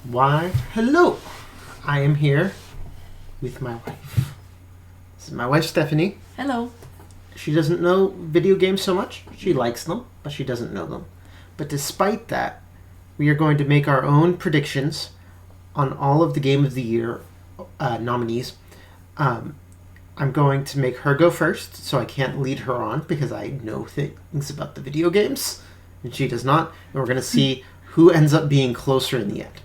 Why, hello! I am here with my wife. This is my wife, Stephanie. Hello. She doesn't know video games so much. She likes them, but she doesn't know them. But despite that, we are going to make our own predictions on all of the Game of the Year nominees. I'm going to make her go first, so I can't lead her on because I know things about the video games, and she does not. And we're going to see who ends up being closer in the end.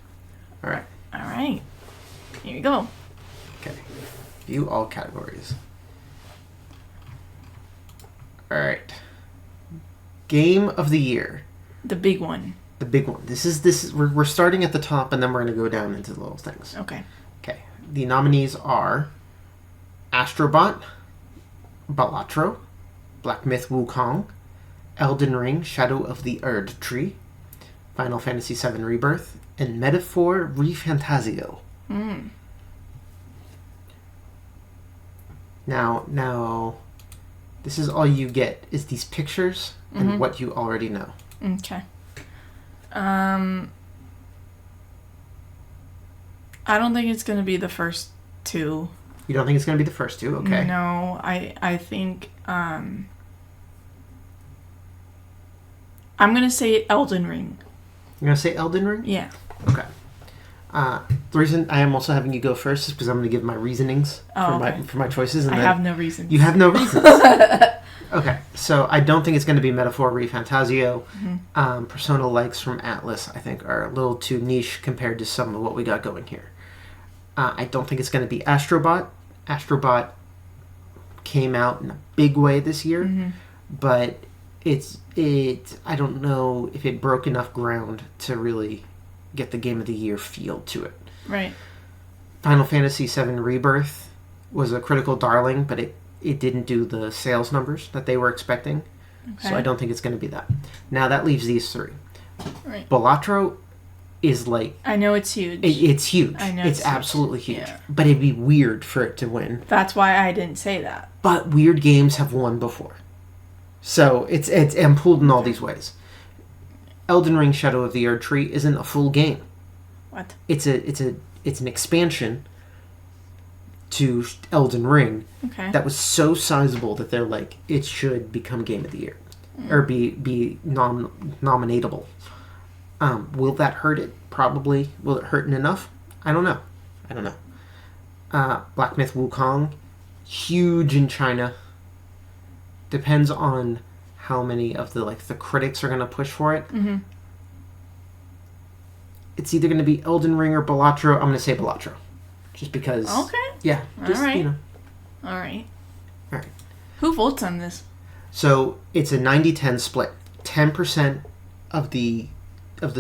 All right. All right. Here you go. Okay. View all categories. All right. Game of the Year. The big one. The big one. This is we're starting at the top and then we're going to go down into the little things. Okay. Okay. The nominees are Astrobot, Balatro, Black Myth Wukong, Elden Ring: Shadow of the Erdtree, Final Fantasy VII Rebirth, and Metaphor ReFantazio. Now, this is all you get is these pictures and what you already know. Okay. I don't think it's gonna be the first two. You don't think it's going to be the first two? Okay. No, I think I'm gonna say Elden Ring. You're going to say Elden Ring? Yeah. Okay. The reason I am also having you go first is because I'm going to give my reasonings for my choices. And I have no reason. You have no reasons. Okay, so I don't think it's going to be Metaphor ReFantazio. Persona likes from Atlas, I think, are a little too niche compared to some of what we got going here. I don't think it's going to be Astrobot. Astrobot came out in a big way this year, but I don't know if it broke enough ground to really get the Game of the Year feel to it. Right. Final Fantasy VII Rebirth was a critical darling, but it didn't do the sales numbers that they were expecting. Okay. So I don't think it's going to be that. Now that leaves these three. Right. Balatro is like... I know it's huge. It's huge. I know it's absolutely huge. Yeah. But it'd be weird for it to win. That's why I didn't say that. But weird games have won before. So it's I'm pulled in all these ways. Elden Ring: Shadow of the Erdtree isn't a full game. What? It's an expansion to Elden Ring Okay. that was so sizable that they're like, it should become Game of the Year. Or be nominatable. Will that hurt it? Probably. Will it hurt it enough? I don't know. Black Myth Wukong, huge in China. Depends on how many of the critics are going to push for it. It's either going to be Elden Ring or Balatro. I'm going to say Balatro. Just because... Okay. Yeah. Just, All right. All right. Who votes on this? So it's a 90-10 split. 10% of the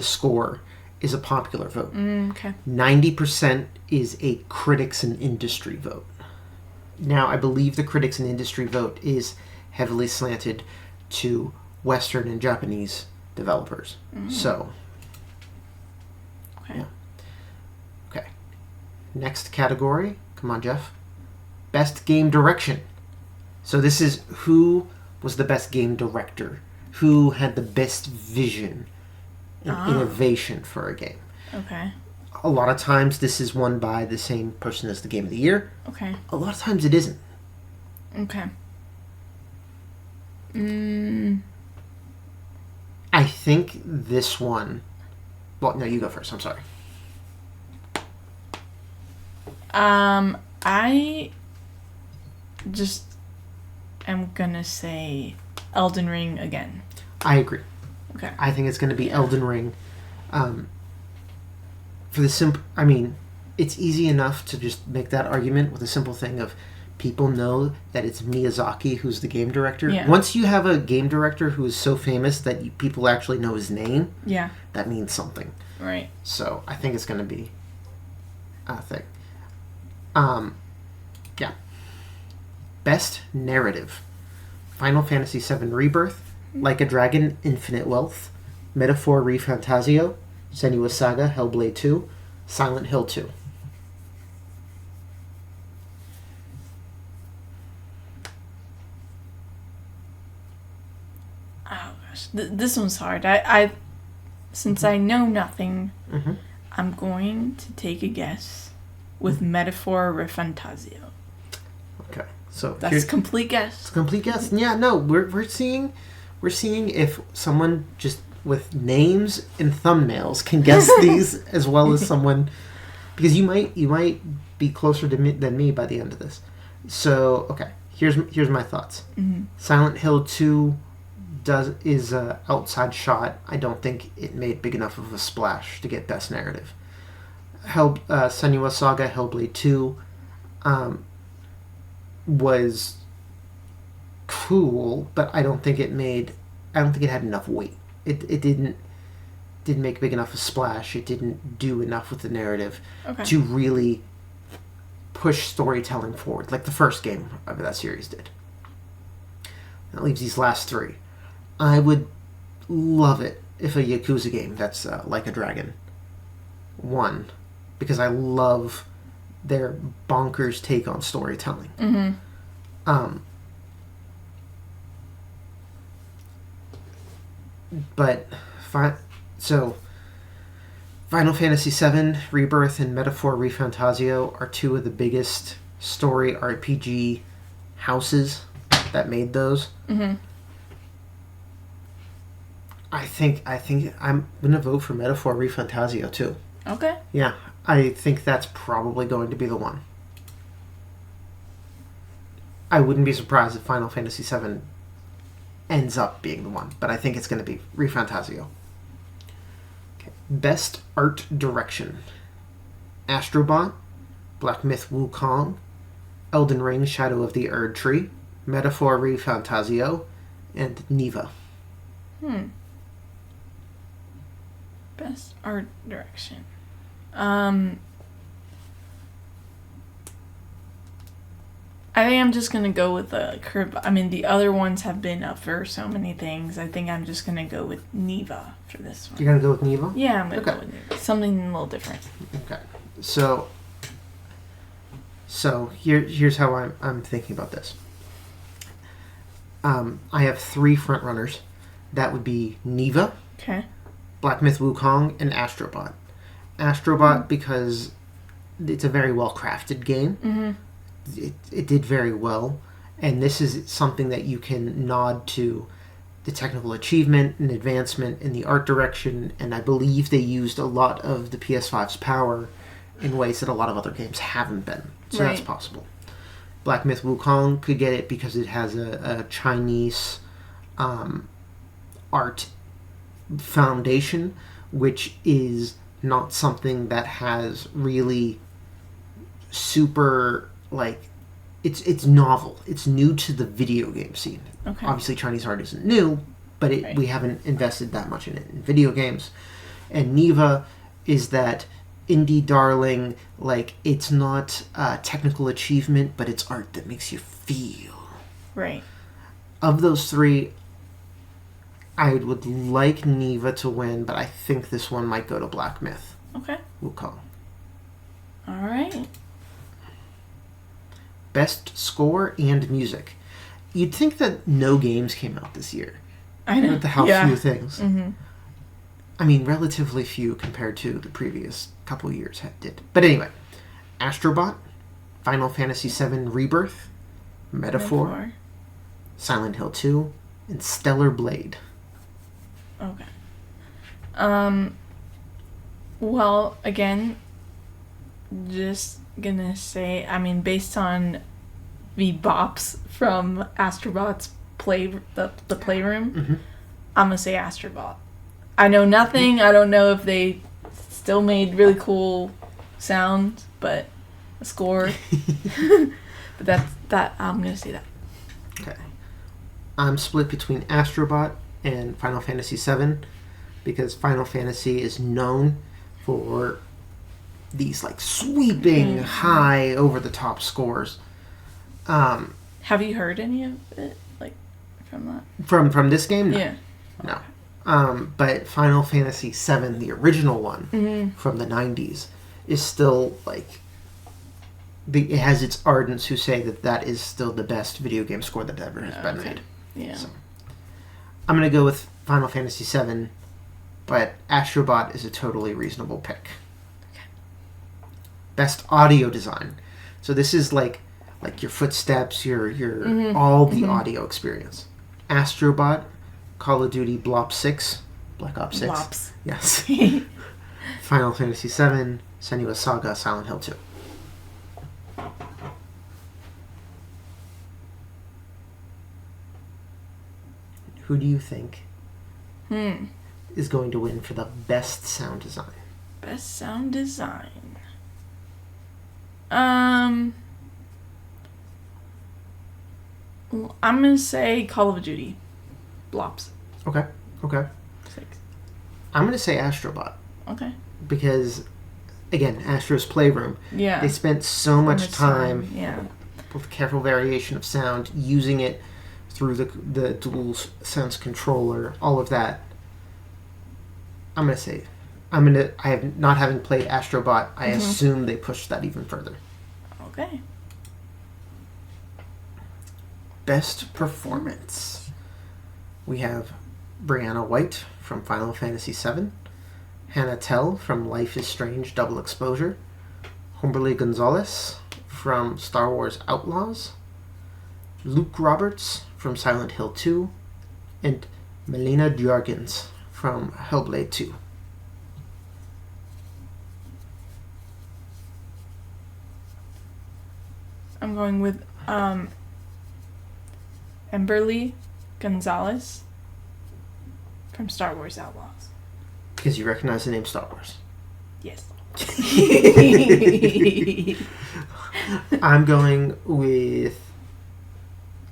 score is a popular vote. Okay. 90% is a critics and industry vote. Now, I believe the critics and industry vote is heavily slanted to Western and Japanese developers. So, Okay. yeah. Okay. Next category. Come on, Jeff. Best game direction. So this is who was the best game director, who had the best vision and innovation for a game. Okay. A lot of times this is won by the same person as the Game of the Year. Okay. A lot of times it isn't. Okay. I think this one... Well, no, you go first. I'm sorry. I just am gonna say Elden Ring again. I agree. Okay. I think it's going to be Elden Ring. For the simple... I mean, it's easy enough to just make that argument with a simple thing of people know that it's Miyazaki who's the game director. Yeah. Once you have a game director who is so famous that people actually know his name, Yeah. that means something. Right. So I think it's going to be a thing. Yeah. Best narrative. Final Fantasy VII Rebirth, Like a Dragon, Infinite Wealth, Metaphor ReFantazio, Senua's Saga, Hellblade 2, Silent Hill 2. Oh gosh, this one's hard. Since I know nothing, I'm going to take a guess with Metaphor Refantasio. Okay, so That's a complete guess. It's a complete guess. Yeah, no, we're seeing if someone just with names and thumbnails can guess these as well as someone, because you might be closer to me than me by the end of this. So okay, here's my thoughts. Mm-hmm. Silent Hill 2 is a outside shot. I don't think it made big enough of a splash to get best narrative. Senua Saga Hellblade 2 was cool, but I don't think it had enough weight. It didn't make big enough a splash. It didn't do enough with the narrative to really push storytelling forward, like the first game of that series did. That leaves these last three. I would love it if a Yakuza game that's Like a Dragon won, because I love their bonkers take on storytelling. Mm-hmm. But Final Fantasy VII Rebirth and Metaphor Refantasio are two of the biggest story RPG houses that made those. Mm-hmm. I think I'm gonna vote for Metaphor Refantasio too. Okay. Yeah, I think that's probably going to be the one. I wouldn't be surprised if Final Fantasy VII ends up being the one, but I think it's going to be Refantasio. Okay. Best Art Direction: Astrobot, Black Myth Wukong, Elden Ring Shadow of the Erd Tree, Metaphor Refantasio, and Neva. Best art direction. I think I'm just gonna go with the curve. I mean, the other ones have been up for so many things. I think I'm just gonna go with Neva for this one. You're gonna go with Neva? Yeah, I'm gonna go with Neva. Something a little different. Okay. So here's how I'm thinking about this. I have three front runners. That would be Neva, Okay. Black Myth Wukong, and Astrobot. Astrobot because it's a very well crafted game. Mm-hmm. It did very well, and this is something that you can nod to the technical achievement and advancement in the art direction, and I believe they used a lot of the PS5's power in ways that a lot of other games haven't been. So that's possible. Black Myth Wukong could get it because it has a Chinese art foundation, which is not something that has really super, like, it's novel. It's new to the video game scene. Okay. Obviously Chinese art isn't new, but we haven't invested that much in it in video games. And Neva is that indie darling, like, it's not technical achievement, but it's art that makes you feel. Right. Of those three, I would like Neva to win, but I think this one might go to Black Myth. Okay. Wukong. All right. Best score and music. You'd think that no games came out this year. I know. With how few things. Mm-hmm. I mean, relatively few compared to the previous couple years did. But anyway, Astrobot, Final Fantasy VII Rebirth, Metaphor, Silent Hill 2, and Stellar Blade. Okay. Well, again, just gonna say, I mean, based on the bops from Astrobot's the playroom, Mm-hmm. I'm gonna say Astrobot. I know nothing. I don't know if they still made really cool sounds, but a score. But that I'm gonna say that. Okay. I'm split between Astrobot and Final Fantasy VII because Final Fantasy is known for these, like, sweeping, high, over-the-top scores. Have you heard any of it, like, from that? From this game? No. Yeah. No. But Final Fantasy VII, the original one from the 90s, is still, like, it has its ardents who say that is still the best video game score that ever has been made. Yeah. So, I'm going to go with Final Fantasy VII, but Astrobot is a totally reasonable pick. Best audio design. So this is like your footsteps, your all the audio experience. Astrobot, Call of Duty Black Ops 6. Blops. Yes. Final Fantasy VII, Senua's Saga, Silent Hill 2. Who do you think is going to win for the best sound design? Best sound design. I'm gonna say Call of Duty. Blops. Okay. 6. I'm going to say Astrobot. Okay. Because, again, Astro's Playroom. Yeah. They spent so much time Yeah. with careful variation of sound, using it through the dual sense controller, all of that. I'm going to say, I have not having played Astrobot, I assume they pushed that even further. Okay. Best performance. We have Brianna White from Final Fantasy VII, Hannah Tell from Life is Strange Double Exposure, Humberly Gonzalez from Star Wars Outlaws, Luke Roberts from Silent Hill 2, and Melina Jorgens from Hellblade 2. I'm going with Emberly Gonzalez from Star Wars Outlaws. Because you recognize the name Star Wars. Yes. I'm going with...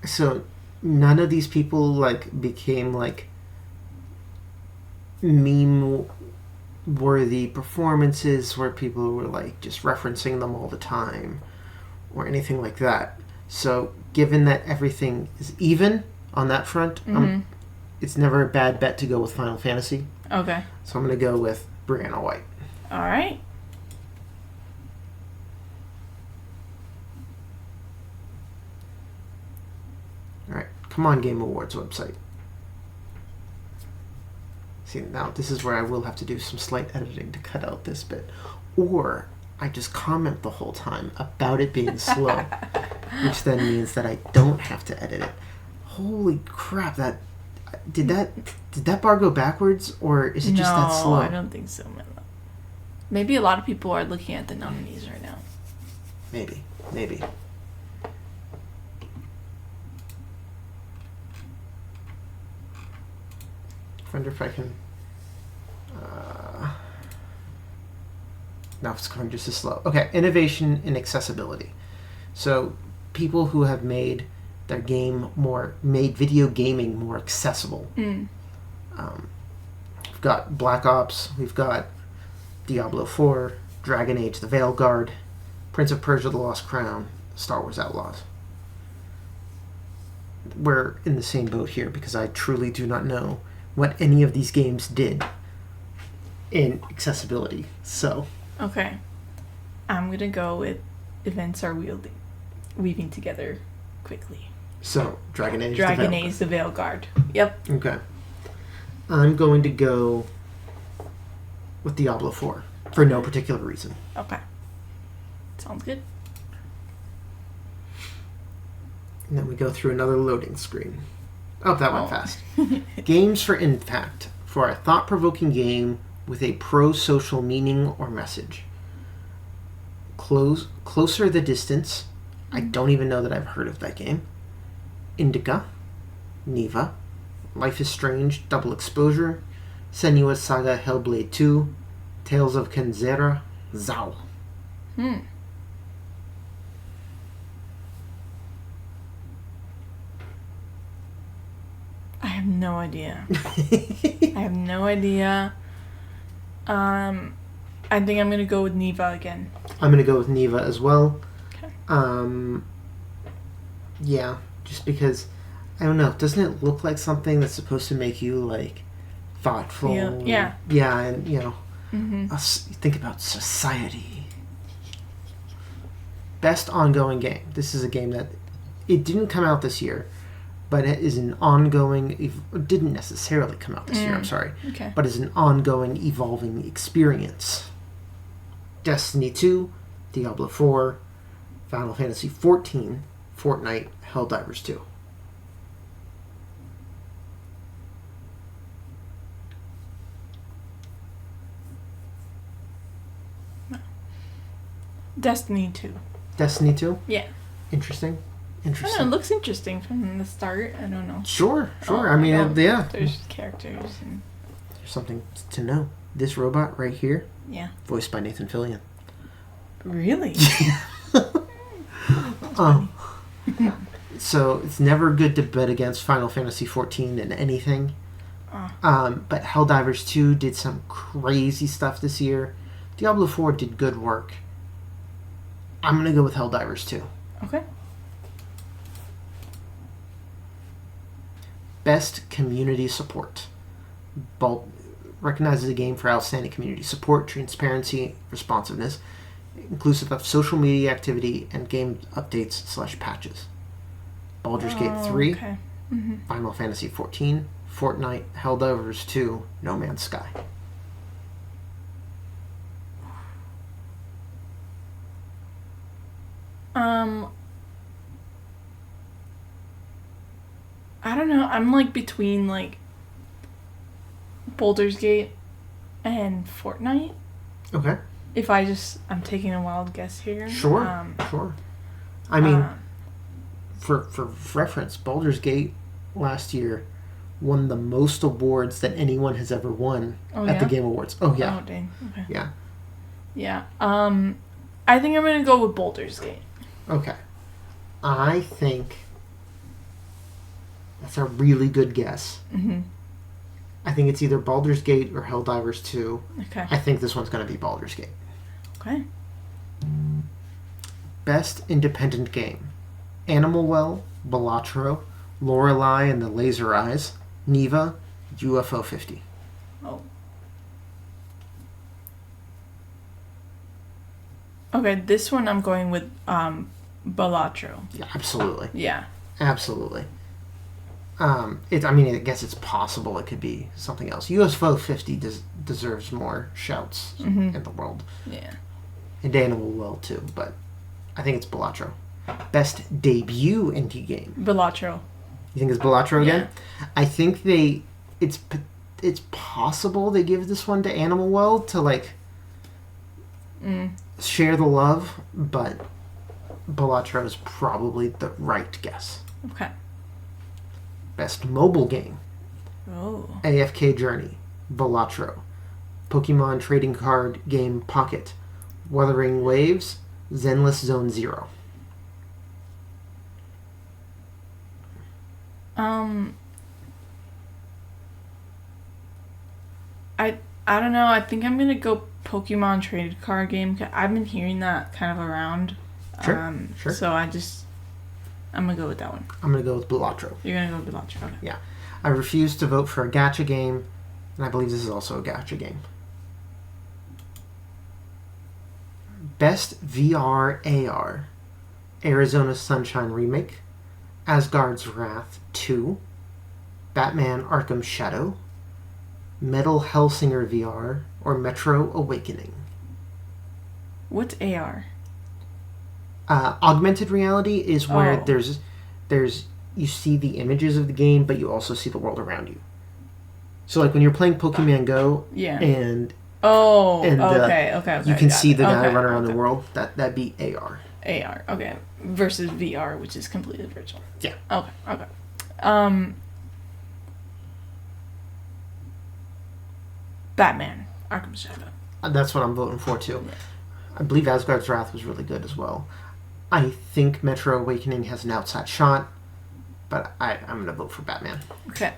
So, none of these people, became, meme-worthy performances where people were, just referencing them all the time or anything like that. So, given that everything is even on that front, it's never a bad bet to go with Final Fantasy. Okay. So I'm going to go with Brianna White. All right. All right. Come on, Game Awards website. See, now this is where I will have to do some slight editing to cut out this bit. Or I just comment the whole time about it being slow, which then means that I don't have to edit it. Holy crap, did that bar go backwards, or is it just that slow? No, I don't think so, Milo. Maybe a lot of people are looking at the nominees right now. Maybe. I wonder if I can... No, it's going just as slow. Okay, innovation and accessibility. So, people who have made video gaming more accessible. We've got Black Ops, we've got Diablo 4, Dragon Age, The Veilguard, Prince of Persia: The Lost Crown, Star Wars Outlaws. We're in the same boat here because I truly do not know what any of these games did in accessibility. So, okay, I'm gonna go with events are weaving together quickly. So, Dragon Age, The Veilguard. Yep. Okay. I'm going to go with Diablo 4 for no particular reason. Okay. Sounds good. And then we go through another loading screen. Oh, that went fast. Games for impact. For a thought-provoking game with a pro-social meaning or message. Closer the Distance. I don't even know that I've heard of that game. Indica. Neva. Life is Strange, Double Exposure. Senua's Saga, Hellblade 2. Tales of Kenzera, Zao. I have no idea. I think I'm gonna go with Neva again. I'm gonna go with Neva as well. Okay. Yeah, just because, I don't know, doesn't it look like something that's supposed to make you, thoughtful? Yeah. Yeah, and, think about society. Best ongoing game. This is a game that, it didn't come out this year, but it is an ongoing, didn't necessarily come out this year, I'm sorry. Okay. But is an ongoing, evolving experience. Destiny 2, Diablo 4, Final Fantasy 14, Fortnite, Helldivers 2. Destiny 2. Destiny 2? Yeah. Interesting. I don't know, it looks interesting from the start. I don't know. Sure. Oh, I mean, no. yeah. There's characters and There's something to know. This robot right here, yeah. voiced by Nathan Fillion. Really? So it's never good to bet against Final Fantasy 14 in anything. But Helldivers 2 did some crazy stuff this year. Diablo 4 did good work. I'm going to go with Helldivers 2. Okay. Best community support. Bolt recognizes a game for outstanding community support, transparency, responsiveness, inclusive of social media activity and game updates / patches. Baldur's Gate 3, Okay. Final Fantasy 14, Fortnite, Helldivers 2, No Man's Sky. I don't know. I'm like between like Baldur's Gate and Fortnite. Okay. If I'm taking a wild guess here. Sure. Sure. I mean, for reference, Baldur's Gate last year won the most awards that anyone has ever won at the Game Awards. Oh, yeah. Oh, dang. Okay. Yeah. Yeah. I think I'm going to go with Baldur's Gate. Okay. I think that's a really good guess. Mm-hmm. I think it's either Baldur's Gate or Helldivers 2. Okay. I think this one's going to be Baldur's Gate. Okay. Best independent game. Animal Well, Balatro, Lorelei and the Laser Eyes, Neva, UFO 50. Oh. Okay, this one I'm going with Balatro. Yeah, absolutely. Yeah. Absolutely. I guess it's possible it could be something else. UFO 50 deserves more shouts in the world. Yeah. And Animal Well, too, but I think it's Balatro. Best debut indie game. Balatro. You think it's Balatro again? Yeah. I think it's possible they give this one to Animal Well to, like, share the love, but Balatro is probably the right guess. Okay. Best mobile game. Oh. AFK Journey, Balatro, Pokemon Trading Card Game Pocket, Wuthering Waves, Zenless Zone Zero. I don't know. I think I'm gonna go Pokemon Trading Card Game. I've been hearing that kind of around. Sure. So I'm gonna go with that one. I'm gonna go with Balatro. You're gonna go with Balatro. Okay. Yeah. I refuse to vote for a gacha game, and I believe this is also a gacha game. Best VR AR. Arizona Sunshine Remake, Asgard's Wrath 2, Batman Arkham Shadow, Metal Hellsinger VR, or Metro Awakening. What's AR? Augmented reality is where Oh. there's you see the images of the game, but you also see the world around you. So, like when you're playing Pokemon Go, Yeah. and Okay. you can see the guy Okay, run around the world. That'd be AR. AR. Okay. Versus VR, which is completely virtual. Yeah. Okay. Batman Arkham Shadow. That's what I'm voting for too. Yeah. I believe Asgard's Wrath was really good as well. I think Metro Awakening has an outside shot, but I'm going to vote for Batman. Okay.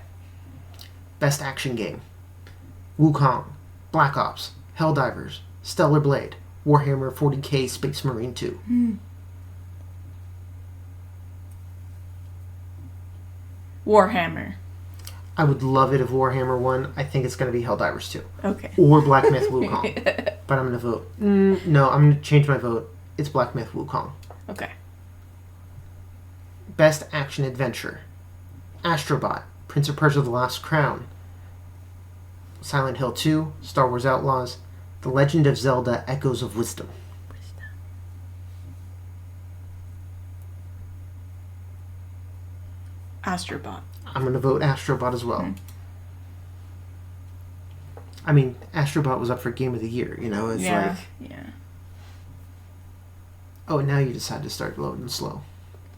Best action game. Wukong, Black Ops, Helldivers, Stellar Blade, Warhammer 40k Space Marine 2. Warhammer. I would love it if Warhammer won. I think it's going to be Helldivers 2. Okay. Or Black Myth Wukong. But I'm going to vote. No, I'm going to change my vote. It's Black Myth Wukong. Okay. Best action adventure. Astrobot, Prince of Persia: The Last Crown, Silent Hill 2, Star Wars Outlaws, The Legend of Zelda: Echoes of Wisdom. Astrobot. I'm going to vote Astrobot as well. Hmm. I mean, Astrobot was up for Game of the Year, you know? It's Yeah. like... Yeah. Oh, now you decide to start loading slow.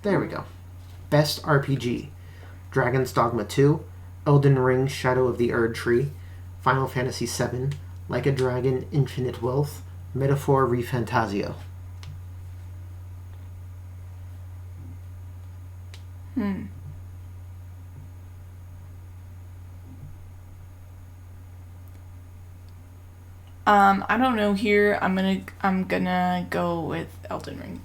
There we go. Best RPG. Dragon's Dogma 2, Elden Ring Shadow of the Erd Tree, Final Fantasy VII, Like a Dragon Infinite Wealth, Metaphor ReFantazio. I don't know here. I'm gonna go with Elden Ring.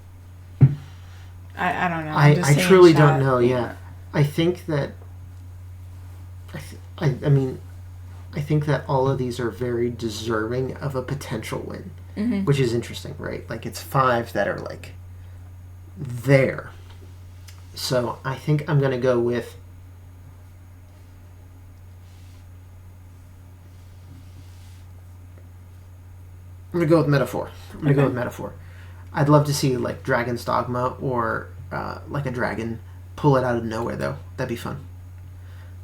I don't know. I truly don't know, yeah. I think that... I mean, I think that all of these are very deserving of a potential win. Mm-hmm. Which is interesting, right? Like, it's 5 that are, like, there. So, I think I'm going to go with... I'm going to go with Metaphor. I'd love to see, like, Dragon's Dogma or, Like a Dragon pull it out of nowhere, though. That'd be fun.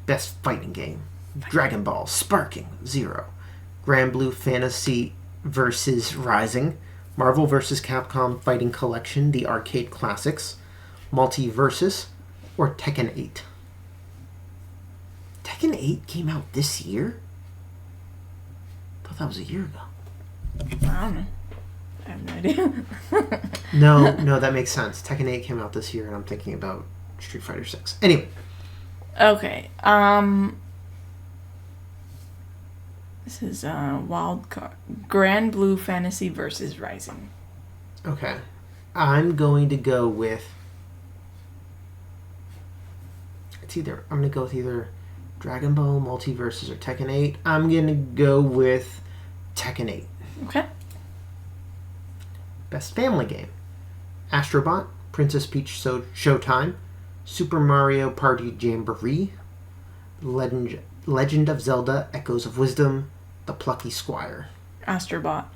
Best fighting game. Dragon Ball Sparking 0. Grand Blue Fantasy versus Rising. Marvel vs. Capcom Fighting Collection, the arcade classics. Multiversus. Or Tekken 8. Tekken 8 came out this year? I thought that was a year ago. I don't know. I have no idea. No, that makes sense. Tekken 8 came out this year, and I'm thinking about Street Fighter 6. Anyway. Okay. This is wild card. Grand Blue Fantasy versus Rising. Okay. I'm going to go with... I'm going to go with either Dragon Ball, Multiverses, or Tekken 8. I'm going to go with Tekken 8. Okay. Best family game. Astrobot, Princess Peach Showtime, Super Mario Party Jamboree, Legend of Zelda Echoes of Wisdom, The Plucky Squire. Astrobot.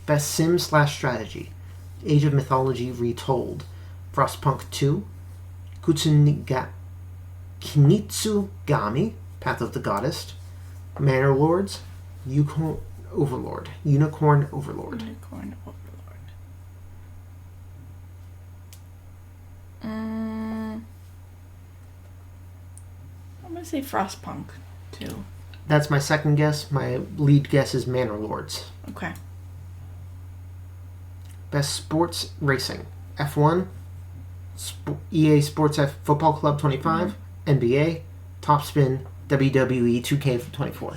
Best Sim/Strategy. Age of Mythology Retold, Frostpunk 2, Kinitsugami, Path of the Goddess, Manor Lords, Unicorn Overlord. I'm gonna say Frostpunk too. That's my second guess. My lead guess is Manor Lords. Okay. Best Sports Racing. F1, EA Sports F Football Club 25, NBA, Topspin, WWE 2K24.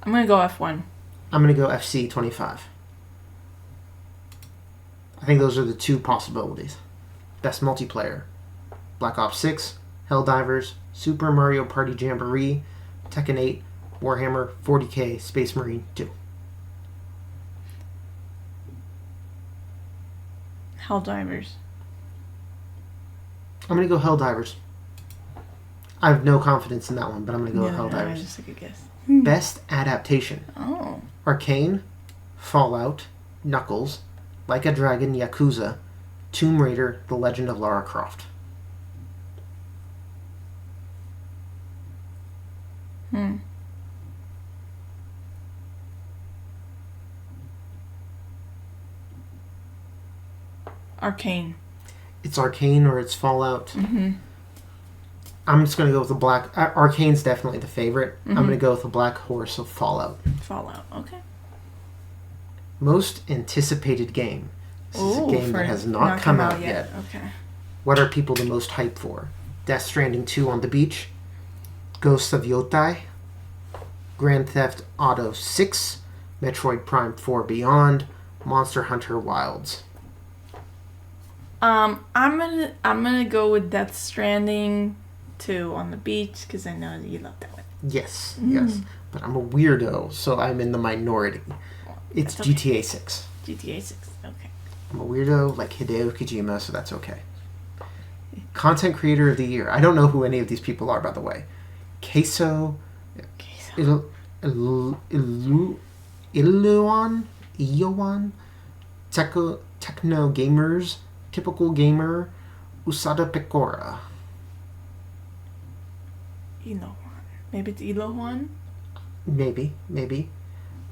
I'm gonna go F1. I'm going to go FC 25. I think those are the two possibilities. Best Multiplayer. Black Ops 6, Helldivers, Super Mario Party Jamboree, Tekken 8, Warhammer 40K, Space Marine 2. Helldivers. I'm going to go Helldivers. I have no confidence in that one, but I'm going to go with Helldivers. Just like a guess. Best Adaptation. Oh. Arcane, Fallout, Knuckles, Like a Dragon, Yakuza, Tomb Raider, The Legend of Lara Croft. Arcane. It's Arcane or it's Fallout. Mm-hmm. I'm just going to go with the black... Arcane's definitely the favorite. I'm going to go with the black horse of Fallout. Fallout. Okay. Most anticipated game. This is a game that has not come out yet. Okay. What are people the most hyped for? Death Stranding 2 on the Beach, Ghosts of Yotai, Grand Theft Auto 6, Metroid Prime 4 Beyond, Monster Hunter Wilds. I'm gonna go with Death Stranding 2 on the beach because I know you love that one. Yes. But I'm a weirdo, so I'm in the minority. It's GTA 6. GTA 6. Okay. I'm a weirdo like Hideo Kojima, so that's okay. Content Creator of the Year. I don't know who any of these people are, by the way. Iluan, Techno Gamers, typical gamer Usada Pecora. Elohan. Maybe it's Elohan? Maybe.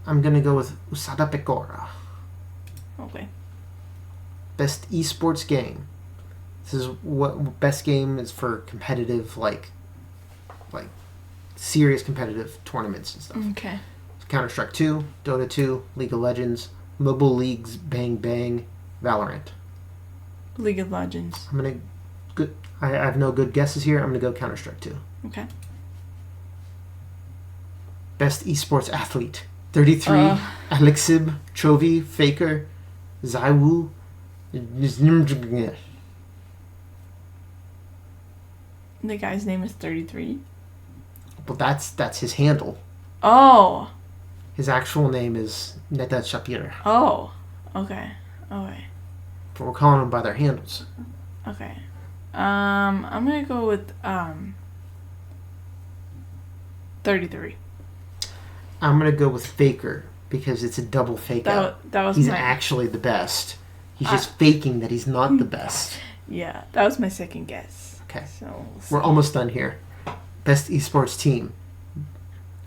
I'm gonna go with Usada Pecora. Okay. Best esports game. This is what best game is for competitive, like serious competitive tournaments and stuff. Okay. Counter-Strike 2, Dota 2, League of Legends, Mobile Leagues, Bang Bang, Valorant. League of Legends. I have no good guesses here. I'm gonna go Counter-Strike 2. Okay. Best esports athlete. 33, Alexib, Chovy, Faker, Zaiwu. The guy's name is 33. Well, that's his handle. Oh. His actual name is Neta Shapir. Oh. Okay. Okay. But we're calling them by their handles. Okay. I'm gonna go with 33. I'm gonna go with Faker because it's a double fake out. That was He's my actually the best. He's just faking that he's not the best. Yeah, that was my second guess. Okay. So We're almost done here. Best esports team.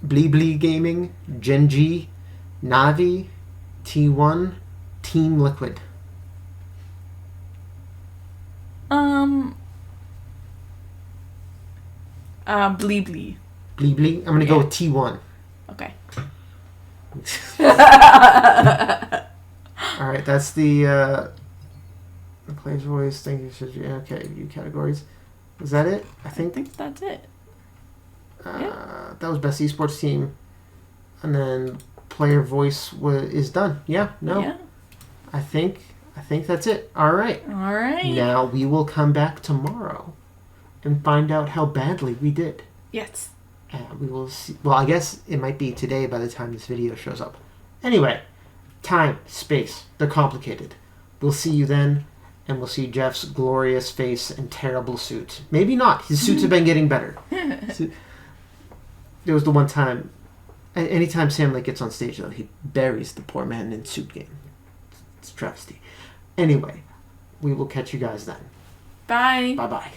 Blibli Gaming, Genji, Navi, T1, Team Liquid. Bleebly. Blibli. I'm gonna go with T1. Okay. All right, that's the player's voice. Thank you. Okay, view categories. Is that it? I I think think that's it. that was best esports team, and then player voice is done. Yeah. No. Yeah. I think that's it. All right. All right. Now we will come back tomorrow and find out how badly we did. Yes. We will see. Well, I guess it might be today by the time this video shows up. Anyway, time, space, they're complicated. We'll see you then, and we'll see Jeff's glorious face and terrible suit. Maybe not. His suits have been getting better. There was the one time, anytime Sam Lake gets on stage, though, he buries the poor man in suit game. It's a travesty. Anyway, we will catch you guys then. Bye. Bye-bye.